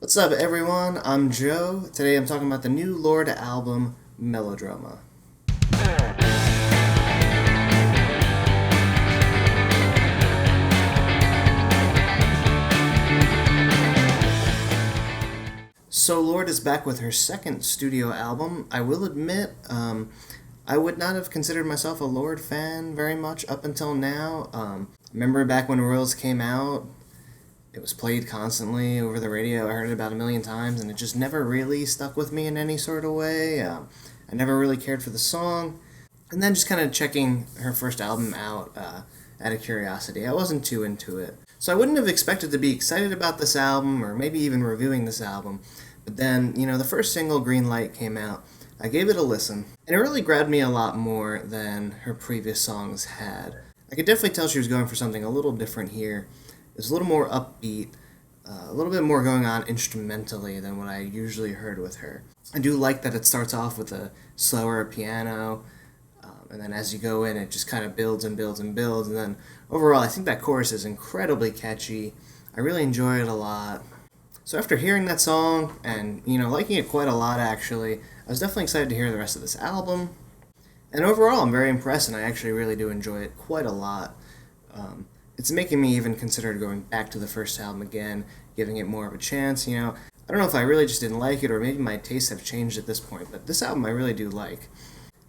What's up, everyone? I'm Joe. Today I'm talking about the new Lorde album, Melodrama. So Lorde is back with her second studio album. I will admit, I would not have considered myself a Lorde fan very much up until now. Remember back when Gorillaz came out, it was played constantly over the radio. I heard it about a million times, and it just never really stuck with me in any sort of way. I never really cared for the song. And then just kind of checking her first album out out of curiosity, I wasn't too into it. So I wouldn't have expected to be excited about this album, or maybe even reviewing this album. But then, the first single, Green Light, came out. I gave it a listen, and it really grabbed me a lot more than her previous songs had. I could definitely tell she was going for something a little different here. It's a little more upbeat, a little bit more going on instrumentally than what I usually heard with her. I do like that it starts off with a slower piano, and then as you go in, it just kind of builds and builds and builds, and then overall, I think that chorus is incredibly catchy. I really enjoy it a lot. So after hearing that song, and, liking it quite a lot actually, I was definitely excited to hear the rest of this album. And overall, I'm very impressed, and I actually really do enjoy it quite a lot. It's making me even consider going back to the first album again, giving it more of a chance, I don't know if I really just didn't like it, or maybe my tastes have changed at this point, but this album I really do like.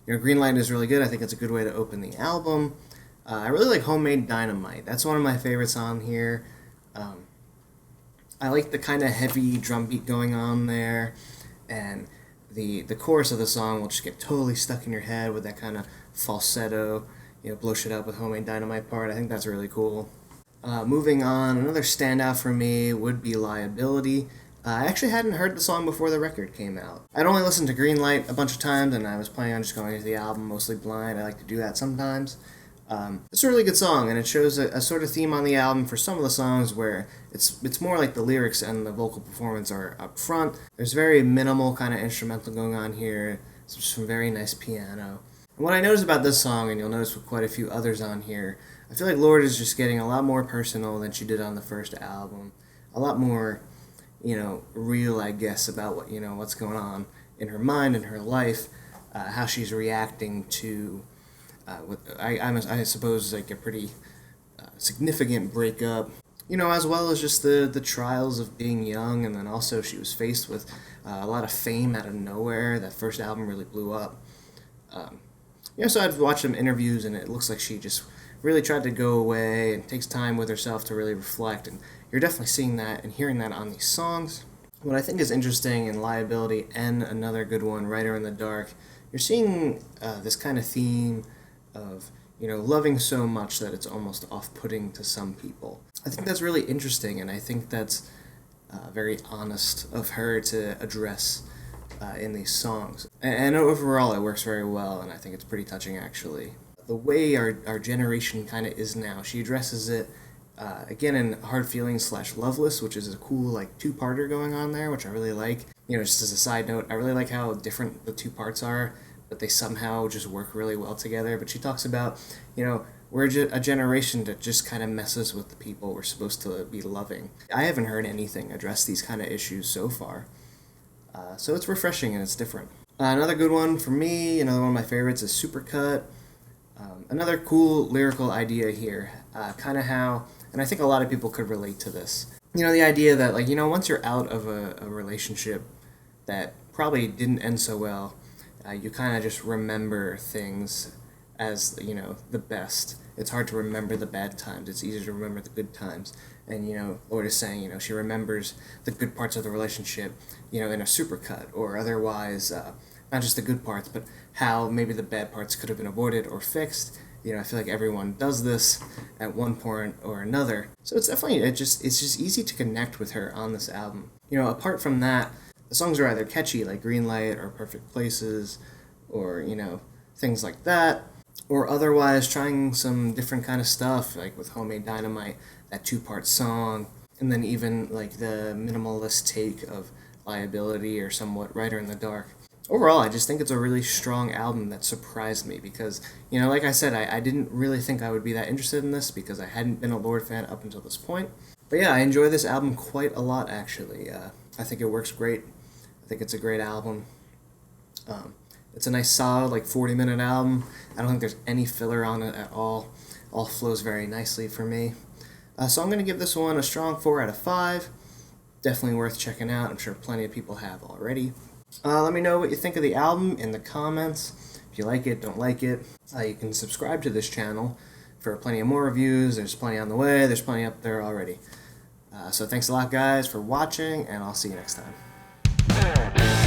Green Light is really good. I think it's a good way to open the album. I really like Homemade Dynamite. That's one of my favorites on here. I like the kind of heavy drum beat going on there, and the chorus of the song will just get totally stuck in your head with that kind of falsetto, blow shit up with Homemade Dynamite part. I think that's really cool. Moving on, another standout for me would be Liability. I actually hadn't heard the song before the record came out. I'd only listened to Green Light a bunch of times, and I was planning on just going into the album mostly blind. I like to do that sometimes. It's a really good song, and it shows a sort of theme on the album for some of the songs where it's more like the lyrics and the vocal performance are up front. There's very minimal kind of instrumental going on here, some very nice piano. And what I noticed about this song, and you'll notice with quite a few others on here, I feel like Lorde is just getting a lot more personal than she did on the first album. A lot more, real, I guess, about what's going on in her mind and her life, how she's reacting to I suppose like a pretty significant breakup, as well as just the trials of being young, and then also she was faced with a lot of fame out of nowhere. That first album really blew up. So I've watched some interviews, and it looks like she just really tried to go away and takes time with herself to really reflect, and you're definitely seeing that and hearing that on these songs. What I think is interesting in Liability, and another good one, Writer in the Dark, you're seeing this kind of theme of loving so much that it's almost off-putting to some people. I think that's really interesting, and I think that's very honest of her to address in these songs. And overall, it works very well, and I think it's pretty touching, actually. The way our generation kind of is now, she addresses it again in Hard Feelings / Loveless, which is a cool two-parter going on there, which I really like. Just as a side note, I really like how different the two parts are, but they somehow just work really well together. But she talks about, we're a generation that just kind of messes with the people we're supposed to be loving. I haven't heard anything address these kind of issues so far. So it's refreshing and it's different. Another good one for me, another one of my favorites is Supercut. Another cool lyrical idea here. Kind of how, and I think a lot of people could relate to this. The idea that, once you're out of a relationship that probably didn't end so well, you kind of just remember things as, the best. It's hard to remember the bad times. It's easier to remember the good times. And, Lorde is saying, she remembers the good parts of the relationship, in a supercut, or otherwise, not just the good parts, but how maybe the bad parts could have been avoided or fixed. I feel like everyone does this at one point or another. So it's definitely, it's just easy to connect with her on this album. Apart from that, the songs are either catchy, like Green Light or Perfect Places, or, things like that, or otherwise trying some different kind of stuff, like with Homemade Dynamite, that two-part song, and then even, the minimalist take of Liability or somewhat Writer in the Dark. Overall, I just think it's a really strong album that surprised me because, like I said, I didn't really think I would be that interested in this because I hadn't been a Lorde fan up until this point. But yeah, I enjoy this album quite a lot, actually. I think it works great. I think it's a great album. It's a nice solid, like 40-minute album. I don't think there's any filler on it at all. All flows very nicely for me. So I'm going to give this one a strong 4 out of 5. Definitely worth checking out. I'm sure plenty of people have already. Let me know what you think of the album in the comments. If you like it, don't like it. You can subscribe to this channel for plenty of more reviews. There's plenty on the way. There's plenty up there already. So thanks a lot, guys, for watching, and I'll see you next time.